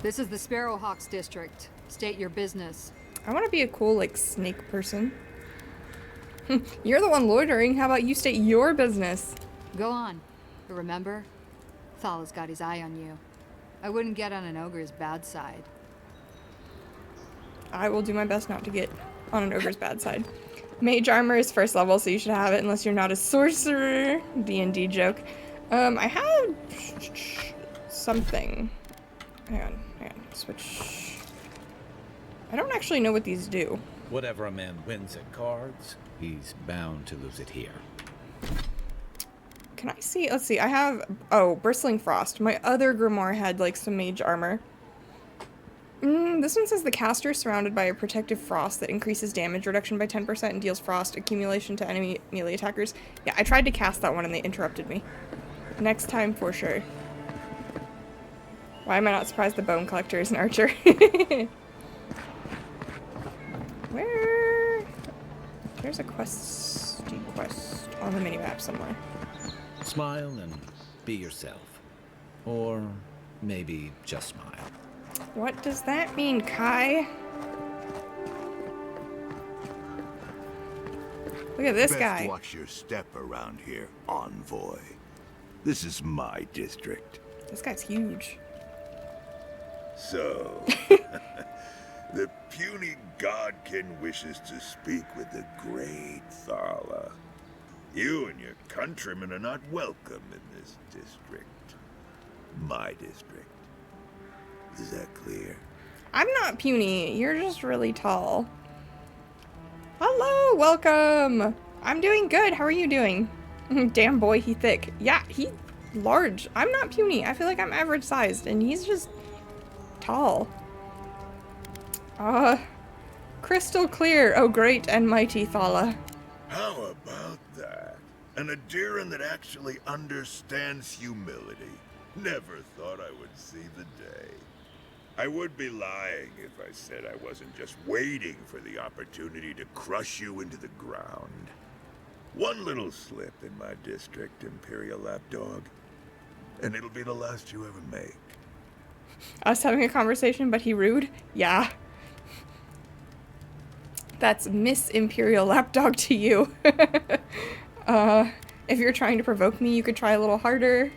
This is the Sparrowhawks district. State your business. I want to be a cool, like, snake person. You're the one loitering. How about you state your business? Go on. But remember, Thala's got his eye on you. I wouldn't get on an ogre's bad side. I will do my best not to get on an ogre's bad side. Mage armor is first level, so you should have it unless you're not a sorcerer. D&D joke. I have something. Hang on. Switch. I don't actually know what these do. Whatever a man wins at cards, he's bound to lose it here. Can I see? Let's see. I have... Oh, Bristling Frost. My other grimoire had, like, some mage armor. This one says the caster is surrounded by a protective frost that increases damage reduction by 10% and deals frost accumulation to enemy melee attackers. Yeah, I tried to cast that one and they interrupted me. Next time for sure. Why am I not surprised the Bone Collector is an archer? Where? There's a quest on the minimap somewhere. Smile and be yourself. Or maybe just smile. What does that mean, Kai? Look at this guy. Best watch your step around here, envoy. This is my district. This guy's huge. So, the puny godkin wishes to speak with the great Thala. You and your countrymen are not welcome in this district. My district. Is that clear? I'm not puny. You're just really tall. Hello, welcome. I'm doing good. How are you doing? Damn boy, he thick. Yeah, he large. I'm not puny. I feel like I'm average sized and he's just tall. Crystal clear, oh great and mighty Thala. How about that? An Adiran that actually understands humility. Never thought I would see the day. I would be lying if I said I wasn't just waiting for the opportunity to crush you into the ground. One little slip in my district, Imperial Lapdog, and it'll be the last you ever make. Us having a conversation, but he rude? Yeah. That's Miss Imperial Lapdog to you. If you're trying to provoke me, you could try a little harder.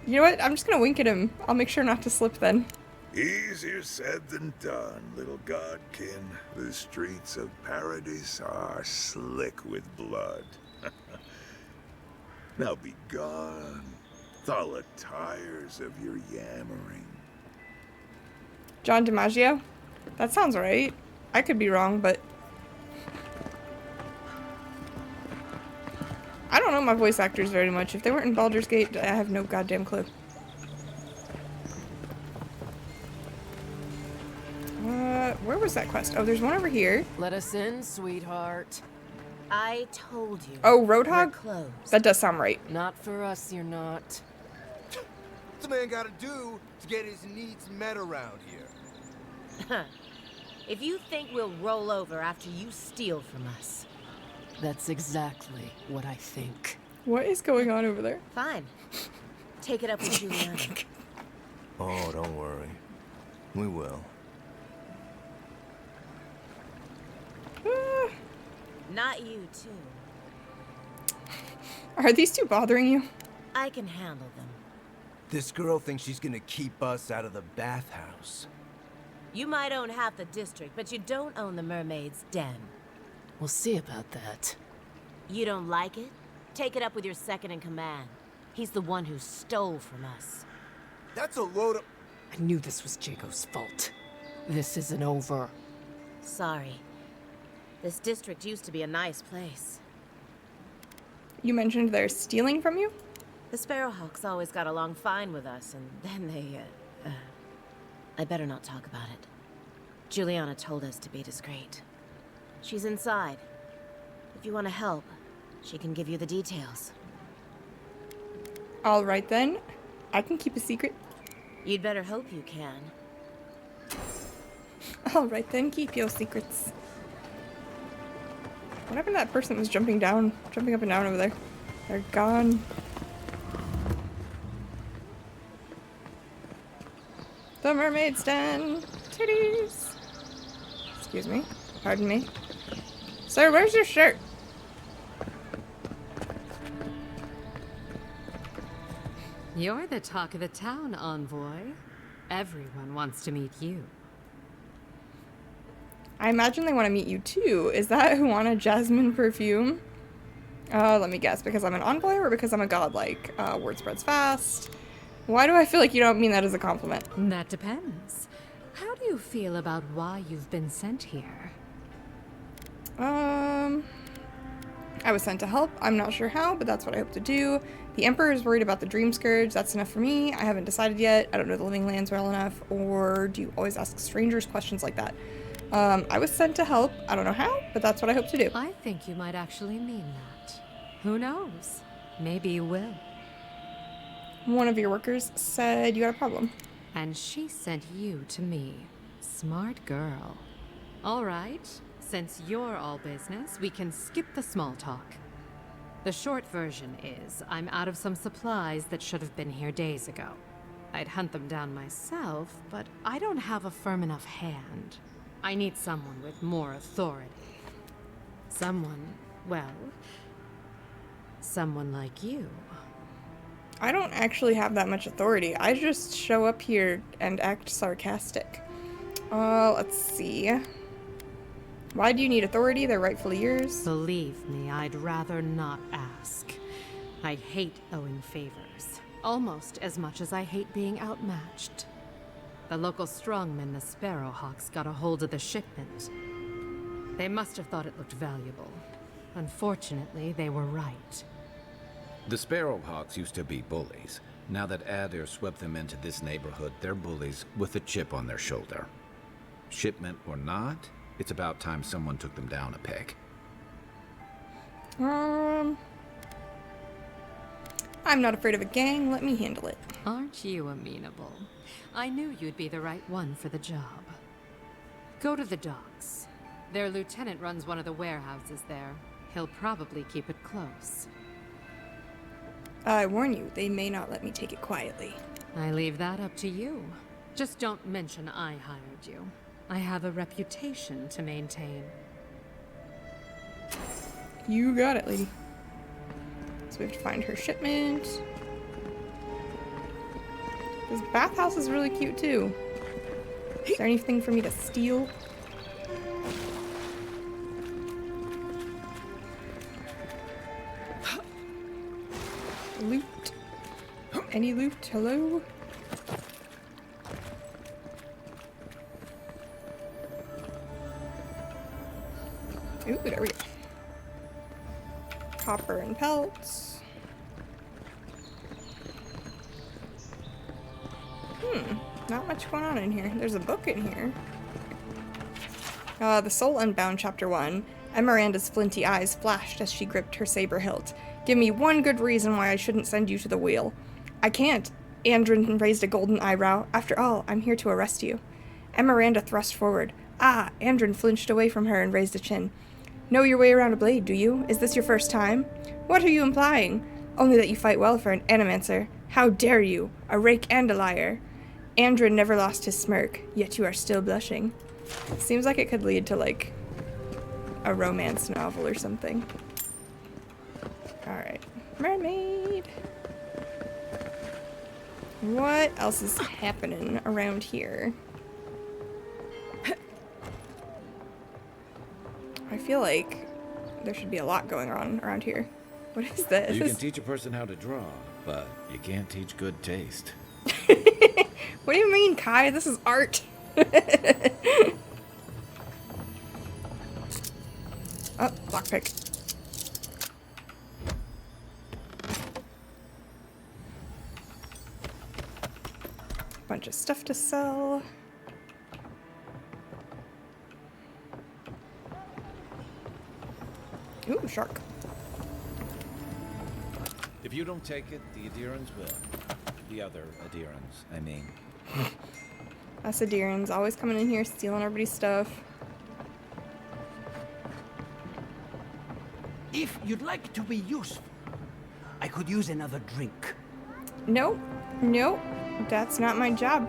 You know what? I'm just gonna wink at him. I'll make sure not to slip then. Easier said than done, little godkin. The streets of Paradise are slick with blood. Now be gone. Thala tires of your yammering. John DiMaggio? That sounds right. I could be wrong, but... I don't know my voice actors very much. If they weren't in Baldur's Gate, I have no goddamn clue. Where was that quest? Oh, there's one over here. Let us in, sweetheart. I told you. Oh, Roadhog? We're closed. That does sound right. Not for us, you're not. What's a man gotta do to get his needs met around here? If you think we'll roll over after you steal from us. That's exactly what I think. What is going on over there? Fine. Take it up with Juliana. Oh, don't worry. We will. Not you, too. Are these two bothering you? I can handle them. This girl thinks she's gonna keep us out of the bathhouse. You might own half the district, but you don't own the mermaid's den. We'll see about that. You don't like it? Take it up with your second in command. He's the one who stole from us. That's a load of... I knew this was Jago's fault. This isn't over. Sorry. This district used to be a nice place. You mentioned they're stealing from you? The Sparrowhawks always got along fine with us, and then they, I better not talk about it. Juliana told us to be discreet. She's inside. If you want to help, she can give you the details. All right then. I can keep a secret. You'd better hope you can. All right then, keep your secrets. What happened to that person that was jumping up and down over there? They're gone. The mermaid's den. Titties. Excuse me. Pardon me. Sir, where's your shirt? You're the talk of the town, envoy. Everyone wants to meet you. I imagine they want to meet you too. Is that Juana Jasmine perfume? Let me guess. Because I'm an envoy or because I'm a godlike? Word spreads fast. Why do I feel like you don't mean that as a compliment? That depends. How do you feel about why you've been sent here? I was sent to help. I'm not sure how, but that's what I hope to do. The Emperor is worried about the Dream Scourge. That's enough for me. I haven't decided yet. I don't know the Living Lands well enough. Or do you always ask strangers questions like that? I was sent to help. I don't know how, but that's what I hope to do. I think you might actually mean that. Who knows? Maybe you will. One of your workers said you had a problem. And she sent you to me. Smart girl. All right. Since you're all business, we can skip the small talk. The short version is, I'm out of some supplies that should have been here days ago. I'd hunt them down myself, but I don't have a firm enough hand. I need someone with more authority. Someone, well, someone like you. I don't actually have that much authority. I just show up here and act sarcastic. Let's see. Why do you need authority? They're rightfully yours. Believe me, I'd rather not ask. I hate owing favors, almost as much as I hate being outmatched. The local strongmen, the Sparrowhawks, got a hold of the shipment. They must have thought it looked valuable. Unfortunately, they were right. The Sparrowhawks used to be bullies. Now that Adair swept them into this neighborhood, they're bullies with a chip on their shoulder. Shipment or not, it's about time someone took them down a peg. I'm not afraid of a gang. Let me handle it. Aren't you amenable? I knew you'd be the right one for the job. Go to the docks. Their lieutenant runs one of the warehouses there. He'll probably keep it close. I warn you, they may not let me take it quietly. I leave that up to you. Just don't mention I hired you. I have a reputation to maintain. You got it, lady. So we have to find her shipment. This bathhouse is really cute, too. Is there anything for me to steal? Loot. Any loot? Hello? Ooh, there we go. Copper and pelts. Not much going on in here. There's a book in here. The Soul Unbound, Chapter 1. Miranda's flinty eyes flashed as she gripped her saber hilt. Give me one good reason why I shouldn't send you to the wheel. I can't. Andrin raised a golden eyebrow. After all, I'm here to arrest you. Miranda thrust forward. Ah, Andrin flinched away from her and raised a chin. Know your way around a blade, do you? Is this your first time? What are you implying? Only that you fight well for an animancer. How dare you? A rake and a liar. Andrin never lost his smirk, yet you are still blushing. Seems like it could lead to, like, a romance novel or something. Alright. Mermaid! What else is happening around here? I feel like there should be a lot going on around here. What is this? You can teach a person how to draw, but you can't teach good taste. What do you mean, Kai? This is art. Oh, lockpick. Bunch of stuff to sell. Ooh, shark. If you don't take it, the Adirans will. The other Adirans, I mean. Us Adirans always coming in here stealing everybody's stuff. If you'd like to be useful, I could use another drink. Nope. Nope. That's not my job.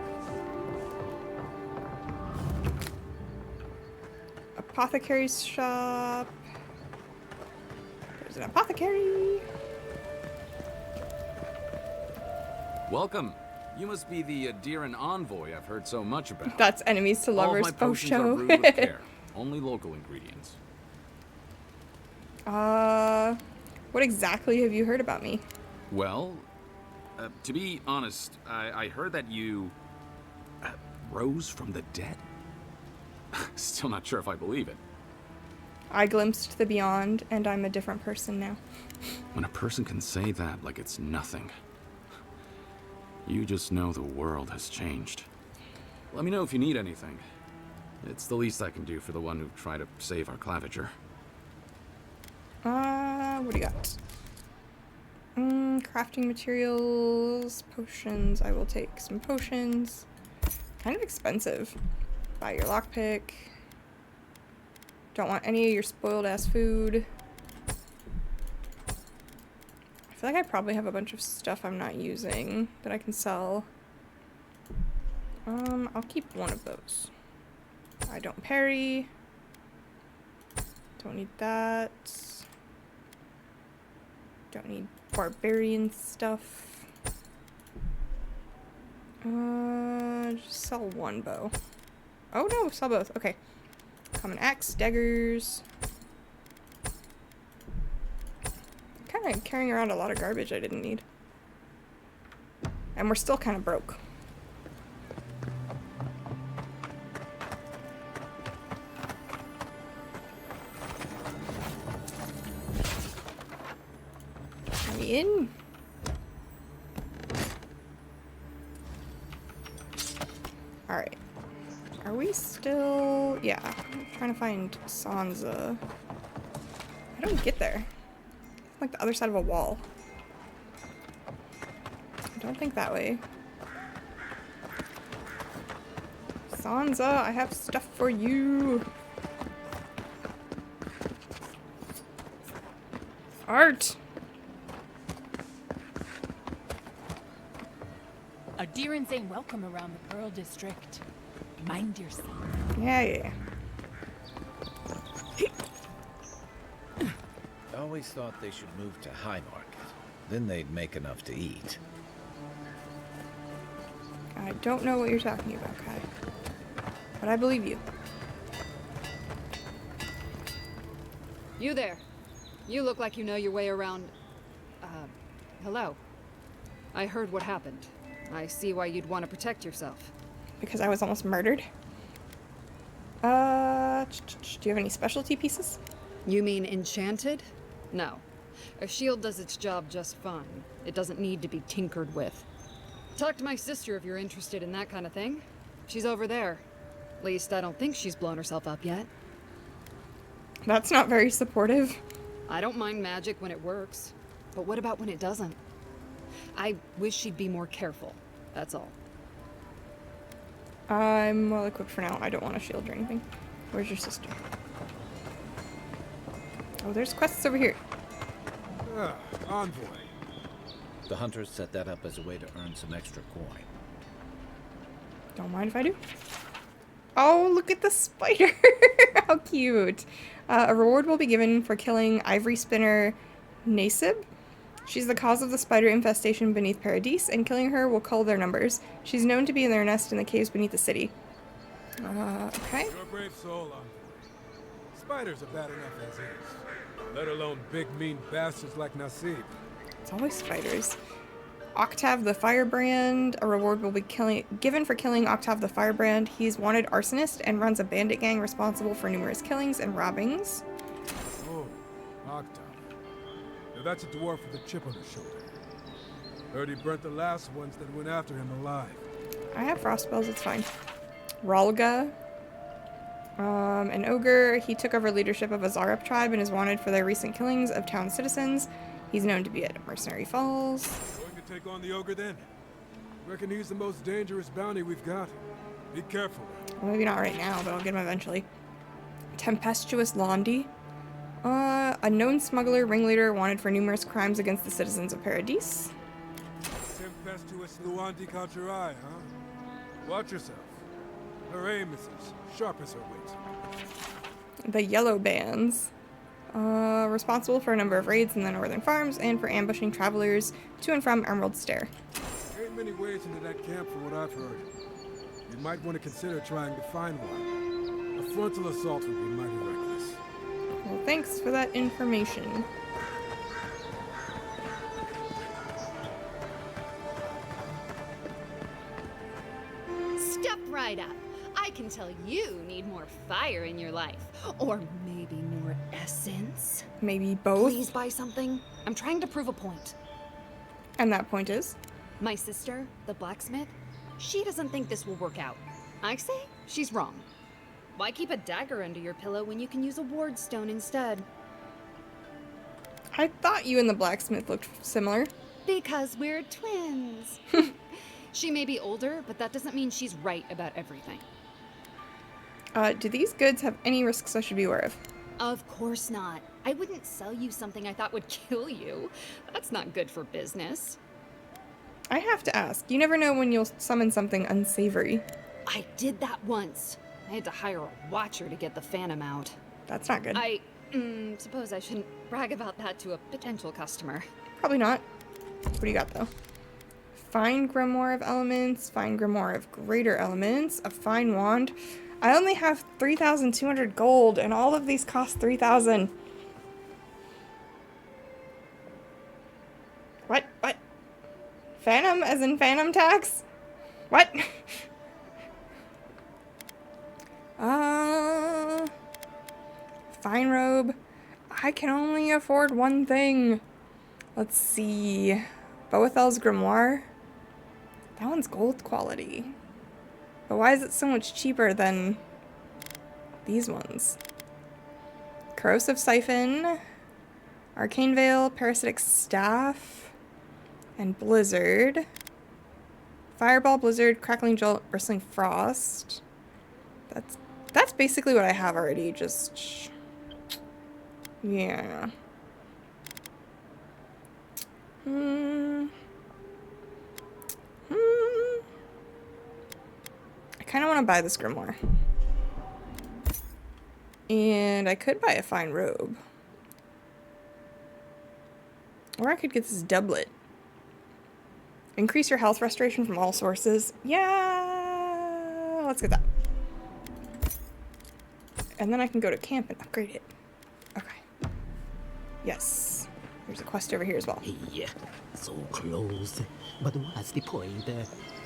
apothecary's shop. There's an apothecary. Welcome. You must be the Deeren envoy I've heard so much about. That's enemies to All of lovers my post potions are show. brewed with care. Only local ingredients. What exactly have you heard about me? Well, to be honest, I heard that you rose from the dead. Still not sure if I believe it. I glimpsed the beyond, and I'm a different person now. When a person can say that like it's nothing, you just know the world has changed. Let me know if you need anything. It's the least I can do for the one who tried to save our claviger. What do you got? Crafting materials, potions. I will take some potions. Kind of expensive. Buy your lockpick. Don't want any of your spoiled ass food. I feel like I probably have a bunch of stuff I'm not using that I can sell. I'll keep one of those. I don't parry. Don't need that. Don't need barbarian stuff. Just sell one bow. Oh no, sell both. Okay. Common axe, daggers. Kind of carrying around a lot of garbage I didn't need. And we're still kind of broke. Are we in? Alright. Are we still... Yeah. I'm trying to find Sansa. I don't get there. Like the other side of a wall. I don't think that way. Sansa, I have stuff for you. Art! Deerens ain't welcome around the Pearl District. Mind yourself. Yeah. I always thought they should move to High Market. Then they'd make enough to eat. I don't know what you're talking about, Kai. But I believe you. You there. You look like you know your way around... hello. I heard what happened. I see why you'd want to protect yourself. Because I was almost murdered. Do you have any specialty pieces? You mean enchanted? No. A shield does its job just fine. It doesn't need to be tinkered with. Talk to my sister if you're interested in that kind of thing. She's over there. At least I don't think she's blown herself up yet. That's not very supportive. I don't mind magic when it works. But what about when it doesn't? I wish she'd be more careful. That's all. I'm well equipped for now. I don't want a shield or anything. Where's your sister? Oh, there's quests over here. Envoy. The hunters set that up as a way to earn some extra coin. Don't mind if I do. Oh, look at the spider. How cute. A reward will be given for killing Ivory Spinner Nasib. She's the cause of the spider infestation beneath Paradise, and killing her will cull their numbers. She's known to be in their nest in the caves beneath the city. Okay. You're a brave soul, Envoy. Spiders are bad enough as is, let alone big mean bastards like Nasib. It's always spiders. Octav the Firebrand. A reward will be given for killing Octav the Firebrand. He's wanted arsonist and runs a bandit gang responsible for numerous killings and robbings. Oh, Octav. Now that's a dwarf with a chip on his shoulder. Heard he burnt the last ones that went after him alive. I have frost spells, it's fine. Ralga. An ogre. He took over leadership of a Zarup tribe and is wanted for their recent killings of town citizens. He's known to be at Mercenary Falls. Going to take on the ogre then? Reckon he's the most dangerous bounty we've got. Be careful. Well, maybe not right now, but I'll get him eventually. Tempestuous Londi. A known smuggler, ringleader, wanted for numerous crimes against the citizens of Paradise. Tempestuous Luandi caught your eye, huh? Watch yourself. Her aim is as sharp as her wit. The Yellow Bands. Responsible for a number of raids in the northern farms and for ambushing travelers to and from Emerald Stair. Ain't many ways into that camp from what I've heard. You might want to consider trying to find one. A frontal assault would be mighty reckless. Well, thanks for that information. Step right up. I can tell you need more fire in your life. Or maybe more essence. Maybe both. Please buy something. I'm trying to prove a point. And that point is? My sister, the blacksmith, she doesn't think this will work out. I say she's wrong. Why keep a dagger under your pillow when you can use a ward stone instead? I thought you and the blacksmith looked similar. Because we're twins. She may be older, but that doesn't mean she's right about everything. Do these goods have any risks I should be aware of? Of course not. I wouldn't sell you something I thought would kill you. That's not good for business. I have to ask. You never know when you'll summon something unsavory. I did that once. I had to hire a watcher to get the phantom out. That's not good. I suppose I shouldn't brag about that to a potential customer. Probably not. What do you got, though? Fine Grimoire of Elements, Fine Grimoire of Greater Elements, a Fine Wand. I only have 3,200 gold, and all of these cost 3,000. What? What? Phantom as in phantom tax? What? Fine robe. I can only afford one thing. Let's see. Boethel's Grimoire. That one's gold quality. But why is it so much cheaper than these ones? Corrosive Siphon, Arcane Veil, Parasitic Staff, and Blizzard. Fireball, Blizzard, Crackling Jolt, Bristling Frost. That's basically what I have already, just... yeah. I kind of want to buy this grimoire. And I could buy a fine robe. Or I could get this doublet. Increase your health restoration from all sources. Yeah! Let's get that. And then I can go to camp and upgrade it. Okay. Yes. There's a quest over here as well. Hey, so close. But what's the point?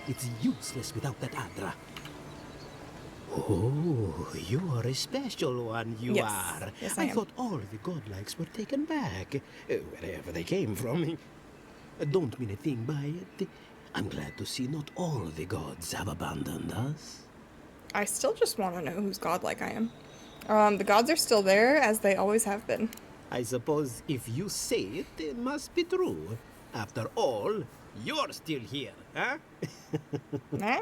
It's useless without that Adra. Oh, you are a special one, you are. Yes, I am. thought all the godlikes were taken back, wherever they came from. Don't mean a thing by it. I'm glad to see not all the gods have abandoned us. I still just want to know whose godlike I am. The gods are still there, as they always have been. I suppose if you say it, it must be true. After all, you're still here, huh? Eh?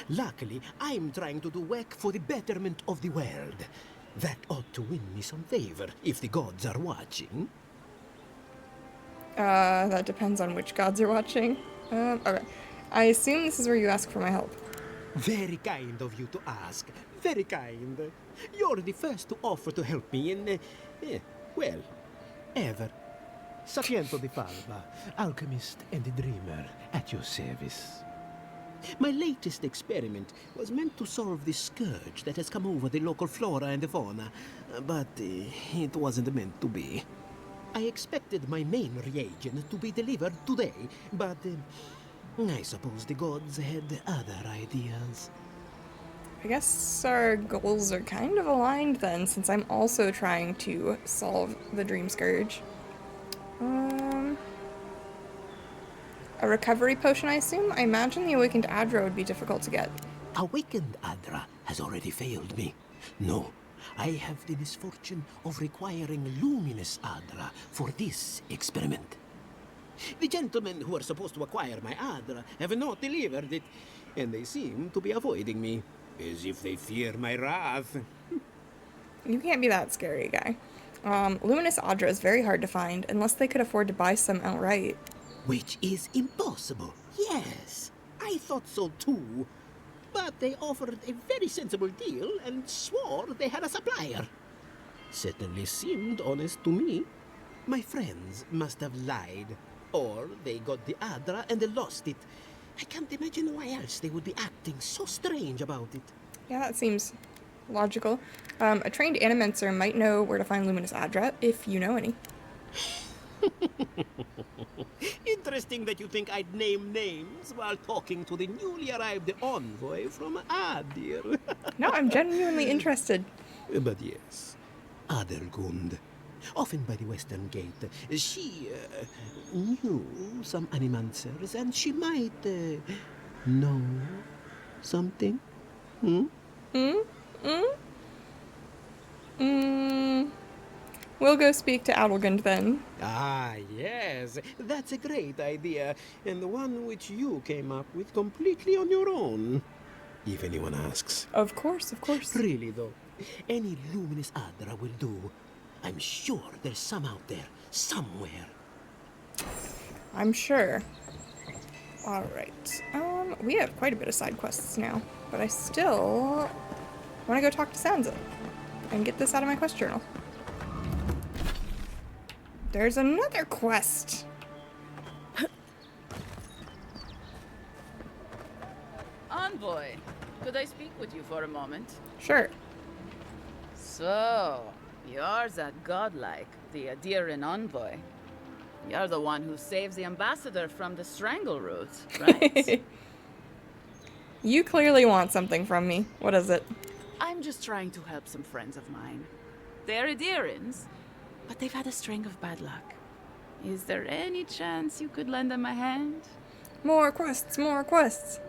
Luckily, I'm trying to do work for the betterment of the world. That ought to win me some favor if the gods are watching. That depends on which gods are watching. Okay. I assume this is where you ask for my help. Very kind of you to ask. Very kind. You're the first to offer to help me in, well, ever. Sapiento di Falva, alchemist and a dreamer, at your service. My latest experiment was meant to solve the scourge that has come over the local flora and the fauna, but it wasn't meant to be. I expected my main reagent to be delivered today, but I suppose the gods had other ideas. I guess our goals are kind of aligned then, since I'm also trying to solve the Dream Scourge. A recovery potion, I assume? I imagine the Awakened Adra would be difficult to get. Awakened Adra has already failed me. No, I have the misfortune of requiring Luminous Adra for this experiment. The gentlemen who are supposed to acquire my Adra have not delivered it, and they seem to be avoiding me, as if they fear my wrath. You can't be that scary, guy. Luminous Adra is very hard to find, unless they could afford to buy some outright. Which is impossible, yes. I thought so too. But they offered a very sensible deal and swore they had a supplier. Certainly seemed honest to me. My friends must have lied. Or they got the Adra and they lost it. I can't imagine why else they would be acting so strange about it. Yeah, that seems logical. A trained animencer might know where to find Luminous Adra, if you know any. Interesting that you think I'd name names while talking to the newly arrived envoy from Adir. No, I'm genuinely interested. But yes, Adelgund, often by the Western Gate, she knew some animancers and she might know something. We'll go speak to Adelgund then. Ah, yes, that's a great idea, and the one which you came up with completely on your own. If anyone asks. Of course, of course. Really, though, any luminous Adra will do. I'm sure there's some out there, somewhere. I'm sure. Alright. We have quite a bit of side quests now, but I still want to go talk to Sansa and get this out of my quest journal. There's another quest! Envoy, could I speak with you for a moment? Sure. So, you're that godlike, the Adiran envoy. You're the one who saves the ambassador from the strangle root, right? You clearly want something from me. What is it? I'm just trying to help some friends of mine. They're Adirans, but they've had a string of bad luck. Is there any chance you could lend them a hand? More quests, more quests.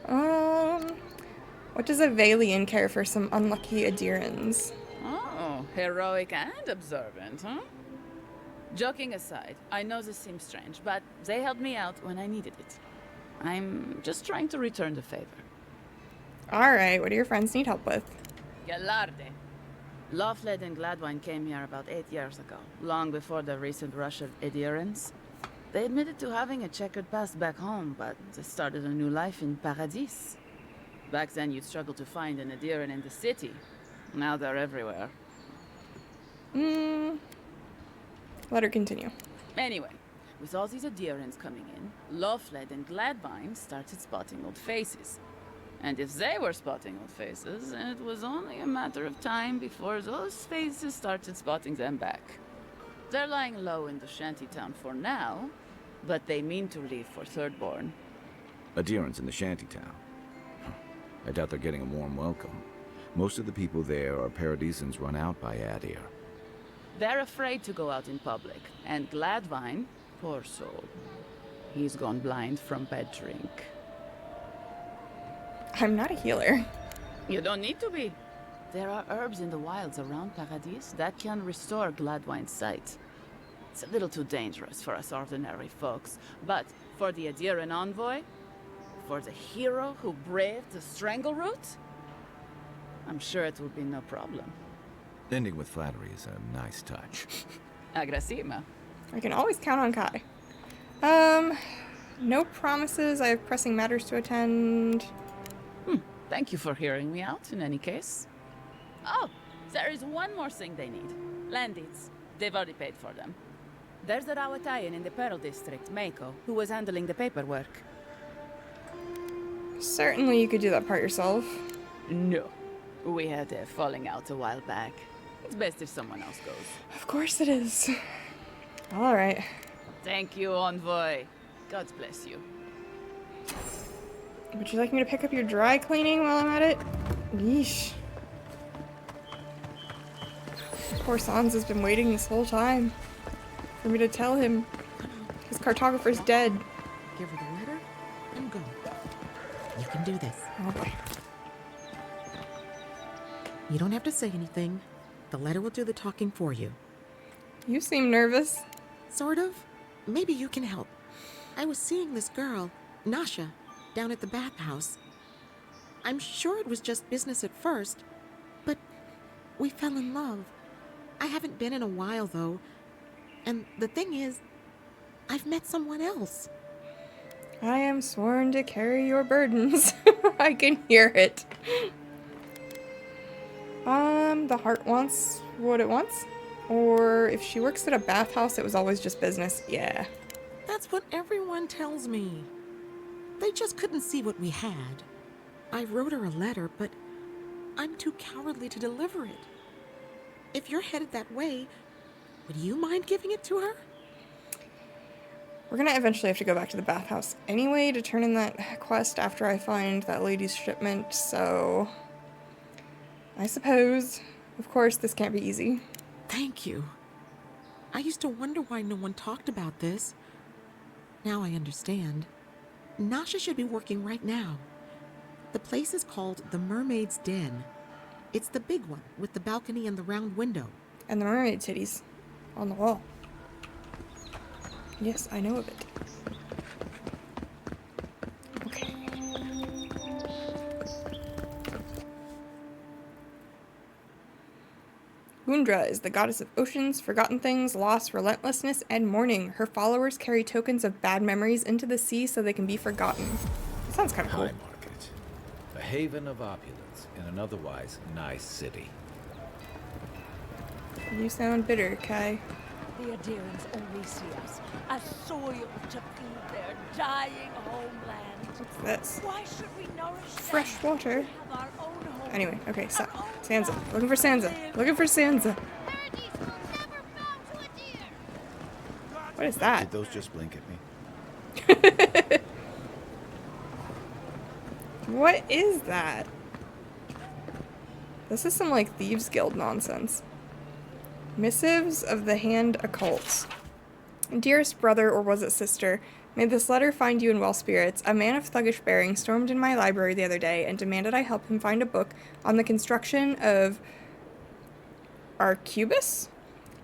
What does a Valian care for some unlucky Adirans? Oh, heroic and observant, huh? Joking aside, I know this seems strange, but they helped me out when I needed it. I'm just trying to return the favor. Alright, what do your friends need help with? Galarde. Lofled and Gladwine came here about 8 years ago, long before the recent rush of Adirans. They admitted to having a checkered past back home, but they started a new life in Paradis. Back then, you'd struggle to find an Adiran in the city. Now they're everywhere. Let her continue. Anyway, with all these Adirans coming in, Lofled and Gladwine started spotting old faces. And if they were spotting old faces, it was only a matter of time before those faces started spotting them back. They're lying low in the shantytown for now, but they mean to leave for Thirdborn. Adirans in the shantytown. I doubt they're getting a warm welcome. Most of the people there are Paradisans run out by Adir. They're afraid to go out in public, and Gladwine, poor soul, he's gone blind from bad drink. I'm not a healer. You don't need to be. There are herbs in the wilds around Paradis that can restore Gladwine's sight. It's a little too dangerous for us ordinary folks, but for the Adiran envoy, for the hero who braved the strangle route, I'm sure it will be no problem. Ending with flattery is a nice touch. Agrasima. I can always count on Kai. No promises. I have pressing matters to attend. Thank you for hearing me out, in any case. Oh, there is one more thing they need. Land deeds. They've already paid for them. There's a Rawatayan in the Pearl District, Mako, who was handling the paperwork. Certainly you could do that part yourself. No. We had a falling out a while back. It's best if someone else goes. Of course it is. Alright. Thank you, Envoy. God bless you. Would you like me to pick up your dry cleaning while I'm at it? Yeesh. Poor Sans has been waiting this whole time for me to tell him his cartographer's dead. Give her the letter and go. You can do this. Oh boy. You don't have to say anything. The letter will do the talking for you. You seem nervous. Sort of. Maybe you can help. I was seeing this girl, Nasha, down at the bathhouse. I'm sure it was just business at first, but we fell in love. I haven't been in a while, though. And the thing is, I've met someone else. I am sworn to carry your burdens. I can hear it. The heart wants what it wants. Or if she works at a bathhouse, it was always just business. Yeah. That's what everyone tells me. They just couldn't see what we had. I wrote her a letter, but I'm too cowardly to deliver it. If you're headed that way, would you mind giving it to her? We're gonna eventually have to go back to the bathhouse anyway to turn in that quest after I find that lady's shipment, so I suppose. Of course, this can't be easy. Thank you. I used to wonder why no one talked about this. Now I understand. Nasha should be working right now. The place is called the Mermaid's Den. It's the big one with the balcony and the round window. And the mermaid titties on the wall. Yes, I know of it. Okay. Gundra is the goddess of oceans, forgotten things, loss, relentlessness, and mourning. Her followers carry tokens of bad memories into the sea so they can be forgotten. That sounds kind of cool. High Market, a haven of opulence in an otherwise nice city. You sound bitter, Kai. The Adirans only see us as soil to feed their dying homeland. What's this? Why should we nourish Fresh them? water. We have our own home. Anyway, okay, so Sansa. Looking for Sansa. Looking for Sansa. What is that? Did those just blink at me? What is that? This is some like Thieves Guild nonsense. Missives of the Hand Occults. Dearest brother, or was it sister, may this letter find you in well spirits. A man of thuggish bearing stormed in my library the other day and demanded I help him find a book on the construction of Arquebus?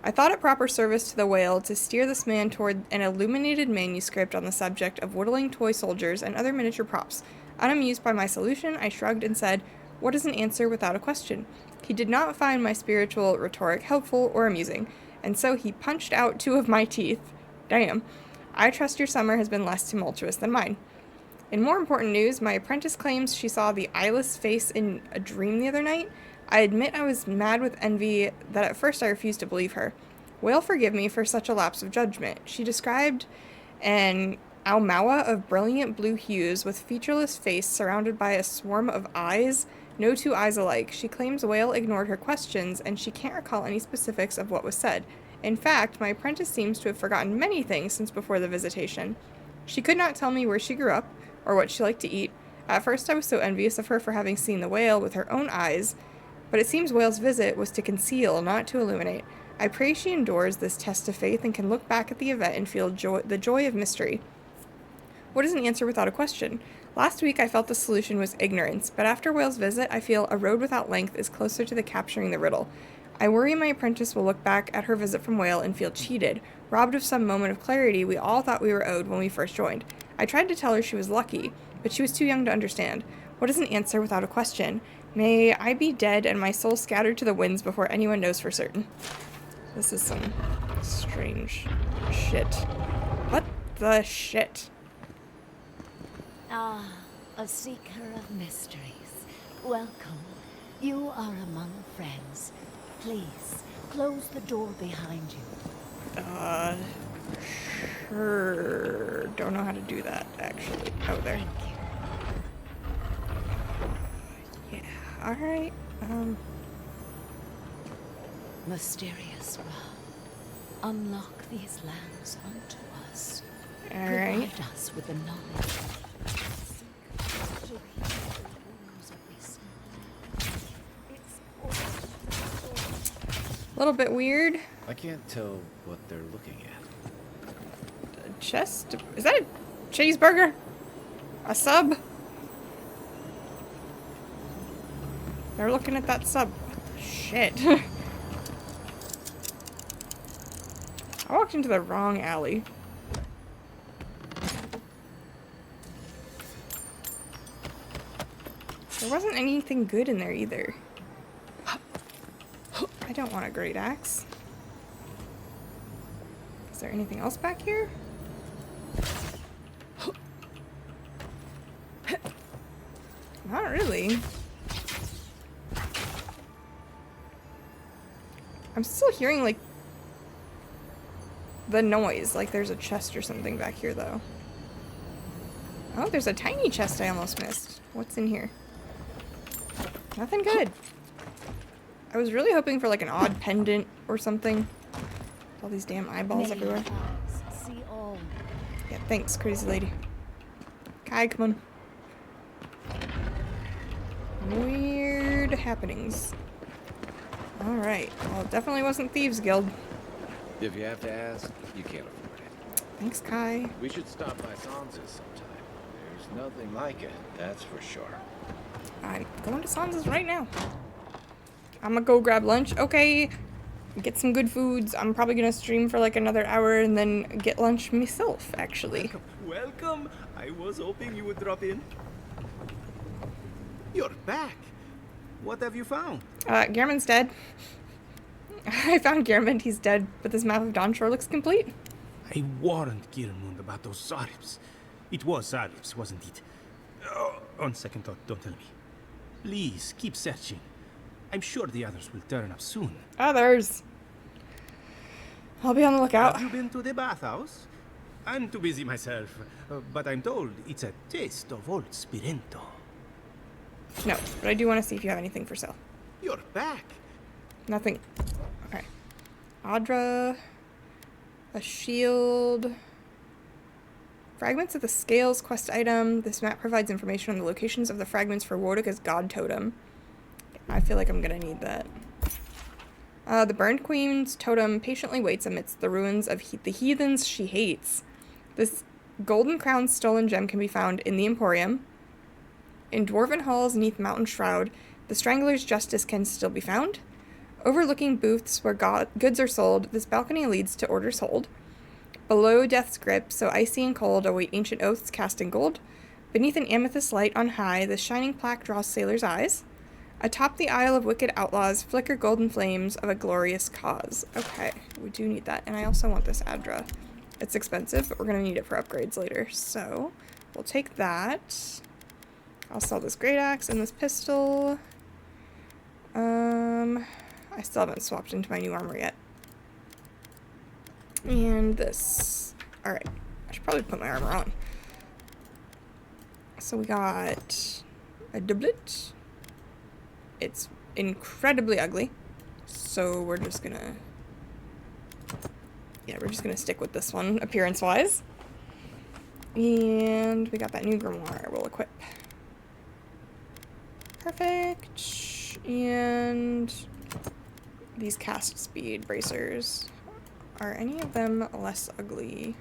I thought it proper service to the whale to steer this man toward an illuminated manuscript on the subject of whittling toy soldiers and other miniature props. Unamused by my solution, I shrugged and said, "What is an answer without a question?" He did not find my spiritual rhetoric helpful or amusing, and so he punched out 2 of my teeth. Damn. I trust your summer has been less tumultuous than mine. In more important news, my apprentice claims she saw the eyeless face in a dream the other night. I admit I was mad with envy that at first I refused to believe her. Whale forgive me for such a lapse of judgment. She described an Almawa of brilliant blue hues with featureless face surrounded by a swarm of eyes, no 2 eyes alike. She claims Whale ignored her questions, and she can't recall any specifics of what was said. In fact, my apprentice seems to have forgotten many things since before the visitation. She could not tell me where she grew up, or what she liked to eat. At first I was so envious of her for having seen the whale with her own eyes, but it seems Whale's visit was to conceal, not to illuminate. I pray she endures this test of faith and can look back at the event and feel the joy of mystery. What is an answer without a question? Last week I felt the solution was ignorance, but after Whale's visit I feel a road without length is closer to the capturing the riddle. I worry my apprentice will look back at her visit from Whale and feel cheated, robbed of some moment of clarity we all thought we were owed when we first joined. I tried to tell her she was lucky, but she was too young to understand. What is an answer without a question? May I be dead and my soul scattered to the winds before anyone knows for certain. This is some strange shit. What the shit? Ah, a seeker of mysteries. Welcome. You are among friends. Please, close the door behind you. Sure. Don't know how to do that, actually. Oh, there. Yeah, alright. Mysterious Ra, unlock these lands unto us. Alright. Provide us with the knowledge. A little bit weird. I can't tell what they're looking at. A chest? Is that a cheeseburger? A sub? They're looking at that sub. What the shit? I walked into the wrong alley. There wasn't anything good in there either. I don't want a great axe. Is there anything else back here? Not really. I'm still hearing, like, the noise. Like there's a chest or something back here, though. Oh, there's a tiny chest I almost missed. What's in here? Nothing good. I was really hoping for, like, an odd pendant or something. All these damn eyeballs everywhere. See all. Yeah, thanks, crazy lady. Kai, come on. Weird happenings. Alright. Well, it definitely wasn't Thieves Guild. If you have to ask, you can't afford it. Thanks, Kai. We should stop by Sansa's sometime. There's nothing like it, that's for sure. I'm going to Sansa's right now. I'm gonna go grab lunch. Okay. Get some good foods. I'm probably gonna stream for like another hour and then get lunch myself, actually. Welcome. I was hoping you would drop in. You're back. What have you found? Gehrman's dead. I found Gehrman. He's dead, but this map of Dawnshore looks complete. I warned Gehrman about those Zarifs. It was Zarifs, wasn't it? Oh, on second thought, don't tell me. Please, keep searching. I'm sure the others will turn up soon. Others? I'll be on the lookout. Have you been to the bathhouse? I'm too busy myself, but I'm told it's a taste of old Spirento. No, but I do want to see if you have anything for sale. You're back. Nothing. Okay. Audra. A shield. Fragments of the Scales quest item. This map provides information on the locations of the fragments for Wodika's god totem. I feel like I'm gonna need that. The Burned Queen's totem patiently waits amidst the ruins of the heathens she hates. This golden crowned stolen gem can be found in the Emporium. In dwarven halls neath Mountain Shroud, the Strangler's justice can still be found. Overlooking booths where goods are sold, this balcony leads to Order's Hold. Below Death's Grip, so icy and cold, await ancient oaths cast in gold. Beneath an amethyst light on high, the shining plaque draws sailors' eyes. Atop the Isle of Wicked Outlaws flicker golden flames of a glorious cause. Okay, we do need that. And I also want this Adra. It's expensive, but we're going to need it for upgrades later. So, we'll take that. I'll sell this great axe and this pistol. I still haven't swapped into my new armor yet. And this. Alright, I should probably put my armor on. So we got a doublet. It's incredibly ugly, so we're just gonna stick with this one appearance-wise. And we got that new grimoire we'll equip. Perfect. And these cast speed bracers. Are any of them less ugly?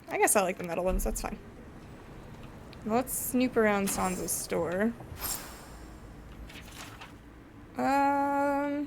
I guess I like the metal ones, that's fine. Let's snoop around Sansa's store. During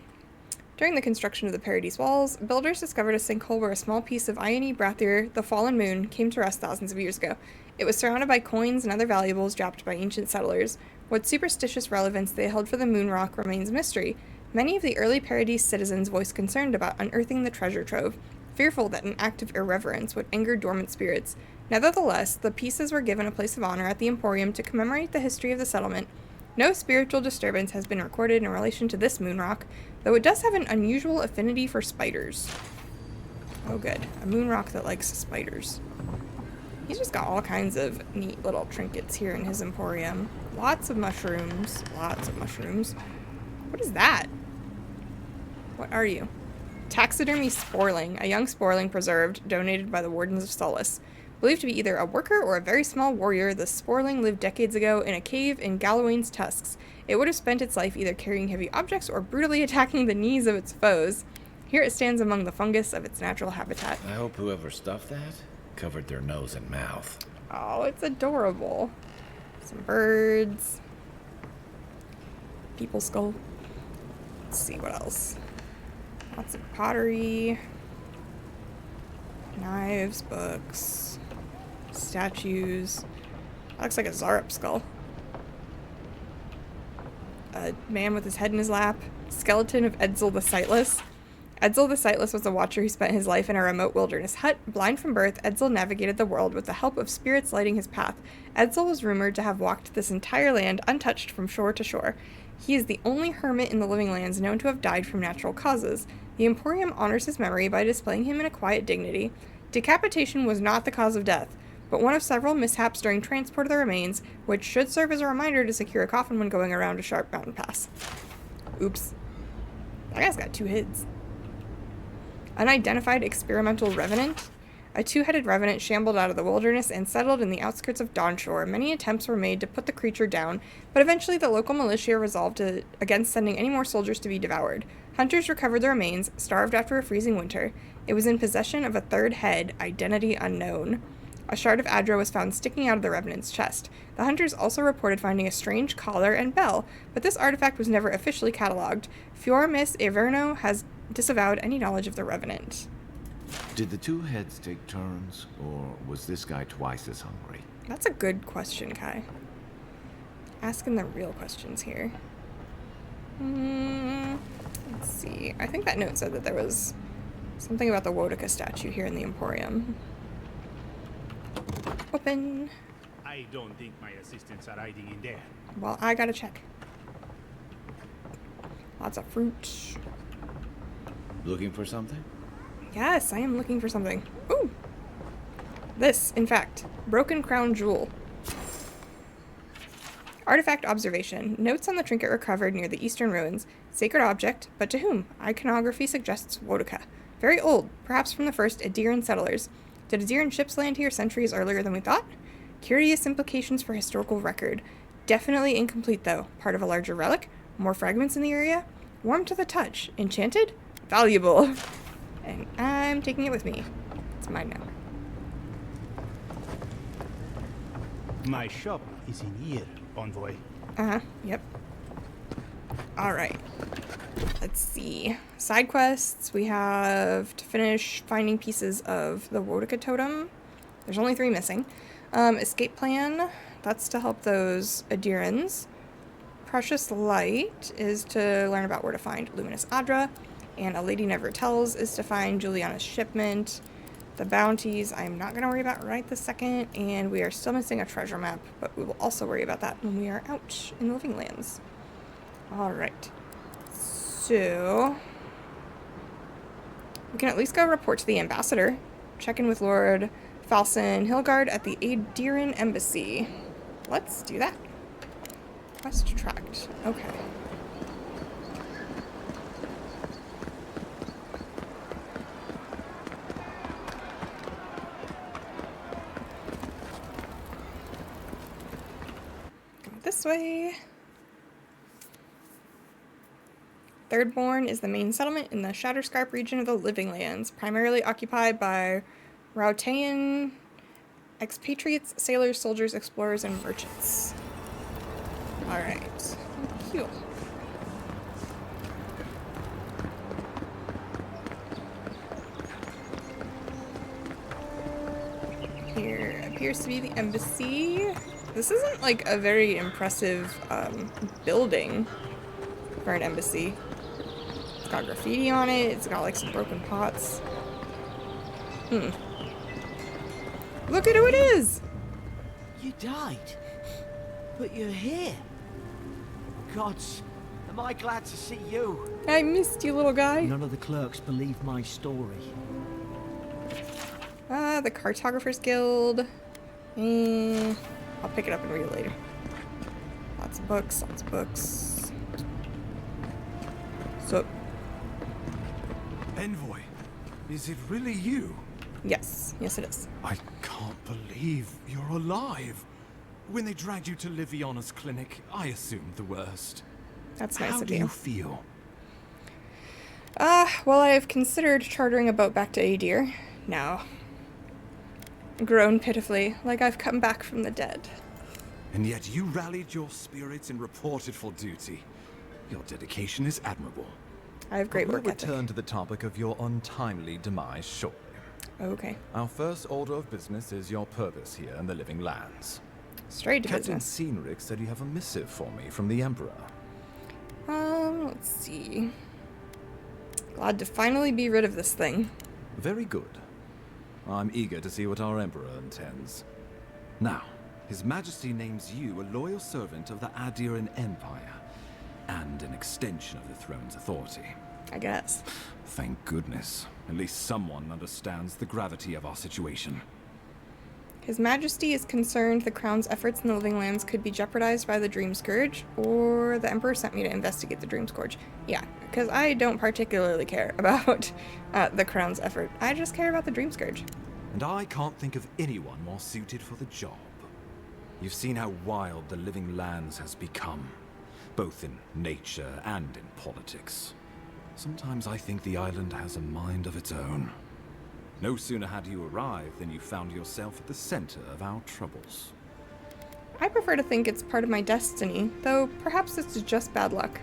the construction of the Paradise Walls, builders discovered a sinkhole where a small piece of Ione Brathir, the fallen moon, came to rest thousands of years ago. It was surrounded by coins and other valuables dropped by ancient settlers. What superstitious relevance they held for the moon rock remains a mystery. Many of the early Paradise citizens voiced concern about unearthing the treasure trove, fearful that an act of irreverence would anger dormant spirits. Nevertheless, the pieces were given a place of honor at the Emporium to commemorate the history of the settlement. No spiritual disturbance has been recorded in relation to this moon rock, though it does have an unusual affinity for spiders. Oh good, a moon rock that likes spiders. He's just got all kinds of neat little trinkets here in his Emporium. Lots of mushrooms, lots of mushrooms. What is that? What are you? Taxidermy sporling, a young sporling preserved, donated by the Wardens of Solace. Believed to be either a worker or a very small warrior, the sporling lived decades ago in a cave in Gallowayne's tusks. It would have spent its life either carrying heavy objects or brutally attacking the knees of its foes. Here it stands among the fungus of its natural habitat. I hope whoever stuffed that covered their nose and mouth. Oh, it's adorable. Some birds. People skull. Let's see what else. Lots of pottery. Knives, books. Statues. That looks like a Zarup skull. A man with his head in his lap. Skeleton of Edsel the Sightless. Edsel the Sightless was a watcher who spent his life in a remote wilderness hut. Blind from birth, Edsel navigated the world with the help of spirits lighting his path. Edsel was rumored to have walked this entire land untouched from shore to shore. He is the only hermit in the Living Lands known to have died from natural causes. The Emporium honors his memory by displaying him in a quiet dignity. Decapitation was not the cause of death, but one of several mishaps during transport of the remains, which should serve as a reminder to secure a coffin when going around a sharp mountain pass. Oops. That guy's got 2 heads. Unidentified experimental revenant. A 2-headed revenant shambled out of the wilderness and settled in the outskirts of Dawnshore. Many attempts were made to put the creature down, but eventually the local militia resolved against sending any more soldiers to be devoured. Hunters recovered the remains, starved after a freezing winter. It was in possession of a 3rd head, identity unknown. A shard of Adra was found sticking out of the revenant's chest. The hunters also reported finding a strange collar and bell, but this artifact was never officially catalogued. Miss Everno has disavowed any knowledge of the revenant. Did the 2 heads take turns, or was this guy twice as hungry? That's a good question, Kai. Asking the real questions here. Let's see. I think that note said that there was something about the Wodika statue here in the Emporium. Open. I don't think my assistants are hiding in there. Well, I gotta check. Lots of fruit. Looking for something? Yes, I am looking for something. Ooh! This, in fact, Broken Crown Jewel. Artifact observation. Notes on the trinket recovered near the eastern ruins. Sacred object, but to whom? Iconography suggests Wodika. Very old, perhaps from the first Adiran settlers. Did Adiran ships land here centuries earlier than we thought? Curious implications for historical record. Definitely incomplete, though. Part of a larger relic? More fragments in the area? Warm to the touch. Enchanted? Valuable. And I'm taking it with me. It's mine now. My shop is in here, Envoy. Uh-huh, yep. Alright. Let's see. Side quests. We have to finish finding pieces of the Wodika totem. There's only 3 missing. Escape plan. That's to help those Adirans. Precious Light is to learn about where to find Luminous Adra. And A Lady Never Tells is to find Juliana's shipment. The bounties I'm not going to worry about right this second. And we are still missing a treasure map, but we will also worry about that when we are out in the Living Lands. Alright. So we can at least go report to the ambassador. Check in with Lord Falson Hilgard at the Adiran Embassy. Let's do that. Quest tracked. Okay. Go this way. Thirdborn is the main settlement in the Shatterscarp region of the Living Lands, primarily occupied by Rautayan expatriates, sailors, soldiers, explorers, and merchants. Alright. Heal. Here appears to be the embassy. This isn't like a very impressive building for an embassy. It's got graffiti on it. It's got like some broken pots. Look at who it is! You died, but you're here. Gods, am I glad to see you. I missed you, little guy. None of the clerks believe my story. The Cartographers Guild. I'll pick it up and read it later. Lots of books, lots of books. So. Envoy, is it really you? Yes, yes it is. I can't believe you're alive. When they dragged you to Liviana's clinic, I assumed the worst. That's nice How of do you. you feel? Well, I have considered chartering a boat back to Adir. Now. Groan pitifully, like I've come back from the dead. And yet you rallied your spirits and reported for duty. Your dedication is admirable. I have great work We'll ethic. return to the topic of your untimely demise shortly. Okay. Our first order of business is your purpose here in the Living Lands. Straight to Captain business. Cynric said you have a missive for me from the Emperor. Let's see. Glad to finally be rid of this thing. Very good. I'm eager to see what our Emperor intends. Now, His Majesty names you a loyal servant of the Adiran Empire, and an extension of the throne's authority. I guess. Thank goodness. At least someone understands the gravity of our situation. His Majesty is concerned the Crown's efforts in the Living Lands could be jeopardized by the Dream Scourge, or the Emperor sent me to investigate the Dream Scourge. Yeah, because I don't particularly care about the Crown's effort. I just care about the Dream Scourge. And I can't think of anyone more suited for the job. You've seen how wild the Living Lands has become, both in nature and in politics. Sometimes I think the island has a mind of its own. No sooner had you arrived than you found yourself at the center of our troubles. I prefer to think it's part of my destiny, though perhaps this is just bad luck.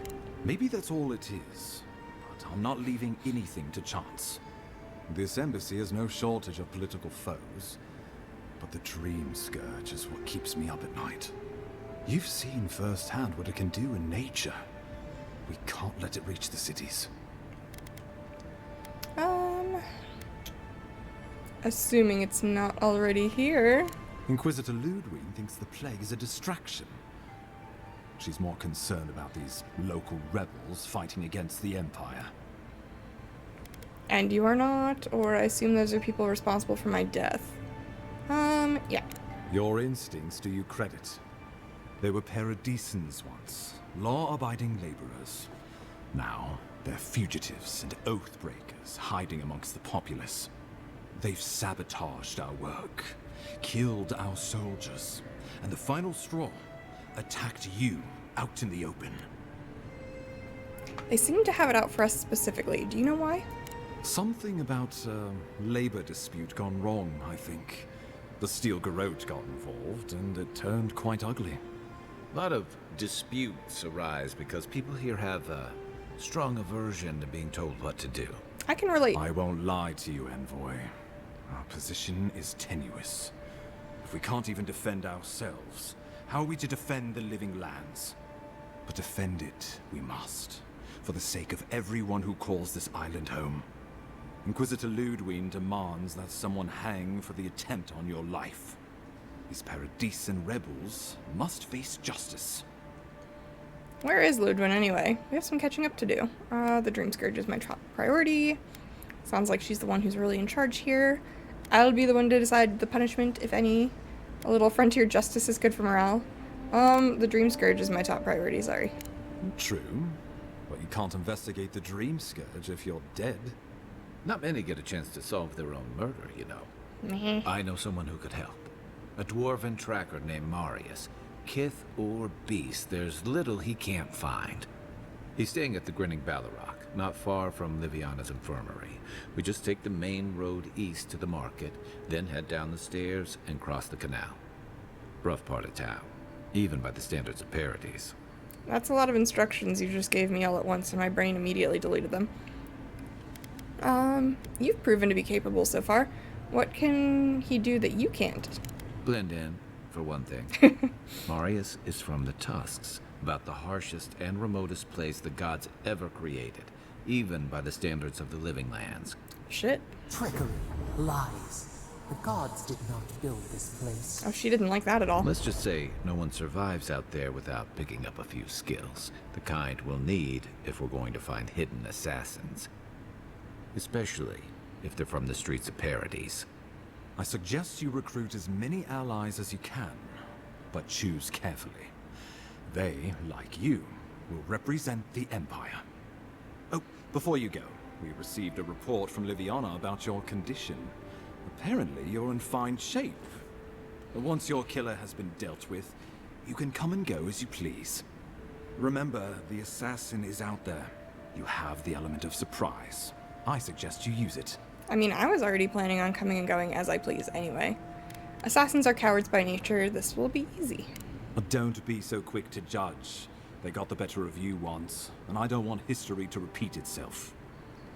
Maybe that's all it is, but I'm not leaving anything to chance. This embassy has no shortage of political foes, but the Dream Scourge is what keeps me up at night. You've seen firsthand what it can do in nature. We can't let it reach the cities. Assuming it's not already here. Inquisitor Ludwig thinks the plague is a distraction. She's more concerned about these local rebels fighting against the Empire. And you are not, or I assume those are people responsible for my death. Yeah. Your instincts do you credit. They were paradisans once, law-abiding laborers. Now, they're fugitives and oath-breakers hiding amongst the populace. They've sabotaged our work, killed our soldiers, and the final straw, attacked you out in the open. They seem to have it out for us specifically. Do you know why? Something about a labor dispute gone wrong, I think. The Steel Garrote got involved, and it turned quite ugly. A lot of disputes arise because people here have a strong aversion to being told what to do. I can relate. I won't lie to you, Envoy. Our position is tenuous. If we can't even defend ourselves, how are we to defend the Living Lands? But defend it we must, for the sake of everyone who calls this island home. Inquisitor Ludwig demands that someone hang for the attempt on your life. These Paradisan rebels must face justice. Where is Ludwig anyway? We have some catching up to do. The Dream Scourge is my top priority. Sounds like she's the one who's really in charge here. I'll be the one to decide the punishment, if any. A little frontier justice is good for morale. The Dream Scourge is my top priority, sorry. True, but you can't investigate the Dream Scourge if you're dead. Not many get a chance to solve their own murder, you know. Meh. I know someone who could help. A dwarven tracker named Marius. Kith or beast, there's little he can't find. He's staying at the Grinning Ballarrock, not far from Liviana's infirmary. We just take the main road east to the market, then head down the stairs and cross the canal. Rough part of town, even by the standards of Paradis. That's a lot of instructions you just gave me all at once, and my brain immediately deleted them. You've proven to be capable so far. What can he do that you can't? Blend in, for one thing. Marius is from the Tusks, about the harshest and remotest place the gods ever created, even by the standards of the Living Lands. Shit. Trickery, lies. The gods did not build this place. Oh, she didn't like that at all. Let's just say no one survives out there without picking up a few skills, the kind we'll need if we're going to find hidden assassins. Especially if they're from the streets of Paradis. I suggest you recruit as many allies as you can, but choose carefully. They, like you, will represent the Empire. Oh, before you go, we received a report from Liviana about your condition. Apparently, you're in fine shape. Once your killer has been dealt with, you can come and go as you please. Remember, the assassin is out there. You have the element of surprise. I suggest you use it. I mean, I was already planning on coming and going as I please anyway. Assassins are cowards by nature. This will be easy. Don't be so quick to judge. They got the better of you once, and I don't want history to repeat itself.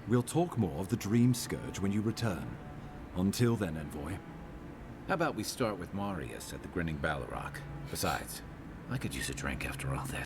We'll talk more of the Dream Scourge when you return. Until then, Envoy. How about we start with Marius at the Grinning Ballarrock? Besides, I could use a drink after all this.